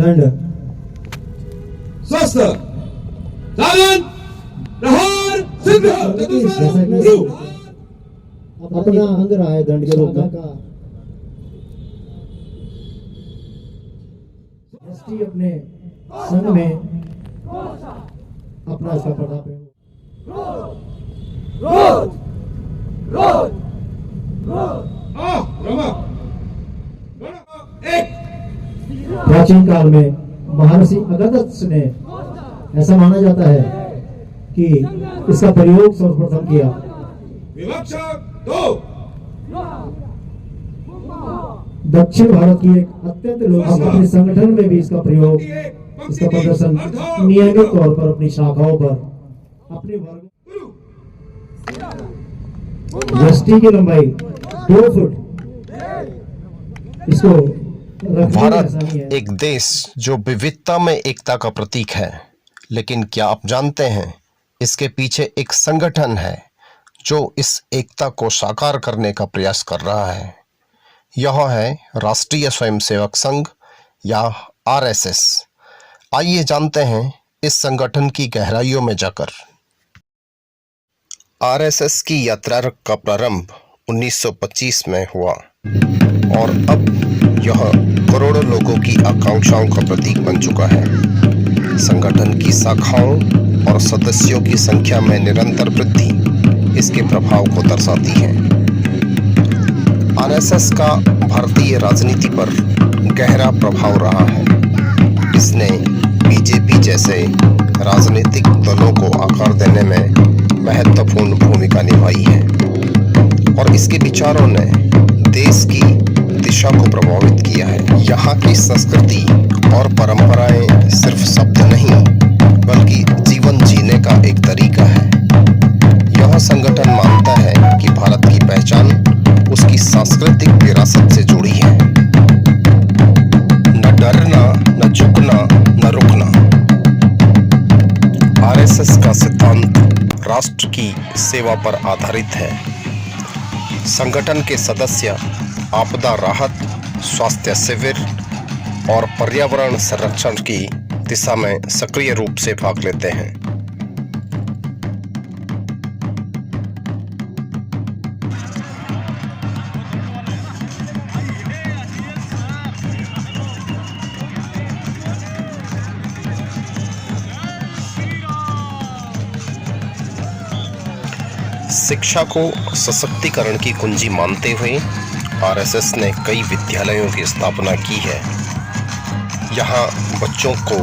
दंड। स्वस्थ सावन प्रहार सिद्ध अपना अंग रहा है दंड के रूप में। एसटी अपने संघ में अपना इसका प्रताप है। प्राचीन काल में महर्षि अगस्त्य ने ऐसा माना जाता है कि इसका प्रयोग सर्वप्रथम किया। विवक्षा दो दक्षिण भारत की एक अत्यंत लोकप्रिय संगठन में भी इसका प्रयोग, इसका प्रदर्शन नियमित तौर पर अपनी शाखाओं पर अपने वर्ग। यष्टि की लंबाई 2 फुट। इसको भारत एक देश जो विविधता में एकता का प्रतीक है, लेकिन क्या आप जानते हैं इसके पीछे एक संगठन है जो इस एकता को साकार करने का प्रयास कर रहा है। यह है राष्ट्रीय स्वयंसेवक संघ या आरएसएस। आइए जानते हैं इस संगठन की गहराइयों में जाकर। आरएसएस की यात्रा का प्रारंभ 1925 में हुआ और अब यह करोड़ों लोगों की आकांक्षाओं का प्रतीक बन चुका है। संगठन की शाखाओं और सदस्यों की संख्या में निरंतर वृद्धि इसके प्रभाव को दर्शाती है। आरएसएस का भारतीय राजनीति पर गहरा प्रभाव रहा है। इसने बीजेपी जैसे राजनीतिक दलों को आकार देने में महत्वपूर्ण भूमिका निभाई है और इसके विचारों ने देश की दिशा को प्रभावित किया है। यहाँ की संस्कृति और परंपराएं सिर्फ शब्द नहीं बल्कि जीवन जीने का एक तरीका है। यह संगठन मानता है कि भारत की पहचान उसकी सांस्कृतिक विरासत से जुड़ी है। न डरना, न झुकना, न रुकना। आरएसएस का सिद्धांत राष्ट्र की सेवा पर आधारित है। संगठन के सदस्य आपदा राहत, स्वास्थ्य शिविर और पर्यावरण संरक्षण की दिशा में सक्रिय रूप से भाग लेते हैं। शिक्षा को सशक्तिकरण की कुंजी मानते हुए आरएसएस ने कई विद्यालयों की स्थापना की है। यहाँ बच्चों को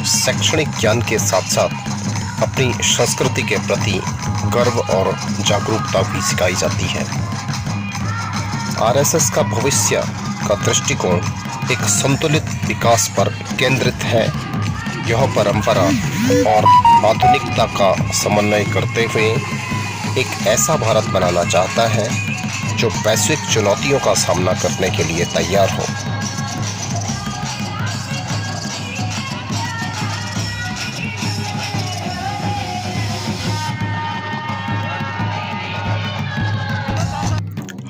शैक्षणिक ज्ञान के साथ साथ अपनी संस्कृति के प्रति गर्व और जागरूकता भी सिखाई जाती है। आरएसएस का भविष्य का दृष्टिकोण एक संतुलित विकास पर केंद्रित है। यह परंपरा और आधुनिकता का समन्वय करते हुए एक ऐसा भारत बनाना चाहता है जो वैश्विक चुनौतियों का सामना करने के लिए तैयार हो।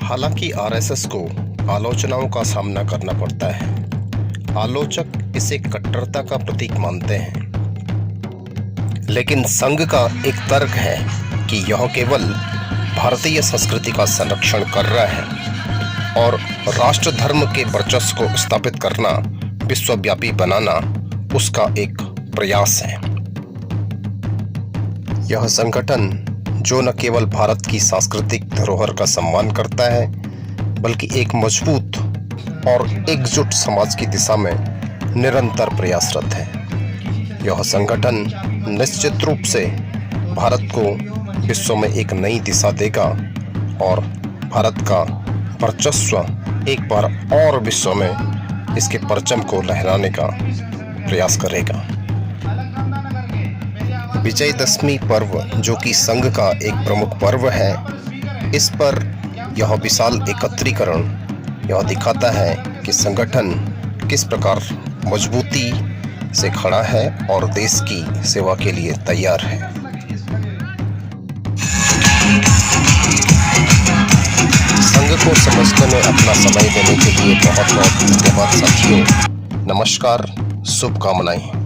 हालांकि आरएसएस को आलोचनाओं का सामना करना पड़ता है। आलोचक इसे कट्टरता का प्रतीक मानते हैं, लेकिन संघ का एक तर्क है कि यह केवल भारतीय संस्कृति का संरक्षण कर रहा है और राष्ट्र धर्म के वर्चस्व को स्थापित करना, विश्वव्यापी बनाना उसका एक प्रयास है। यह संगठन जो न केवल भारत की सांस्कृतिक धरोहर का सम्मान करता है बल्कि एक मजबूत और एकजुट समाज की दिशा में निरंतर प्रयासरत है। यह संगठन निश्चित रूप से भारत को विश्व में एक नई दिशा देगा और भारत का वर्चस्व एक बार और विश्व में इसके परचम को लहराने का प्रयास करेगा। विजयदशमी पर्व, जो कि संघ का एक प्रमुख पर्व है, इस पर यह विशाल एकत्रीकरण यह दिखाता है कि संगठन किस प्रकार मजबूती से खड़ा है और देश की सेवा के लिए तैयार है। संघ को समझने में अपना समय देने के लिए बहुत बहुत धन्यवाद साथियों। नमस्कार। शुभकामनाएं।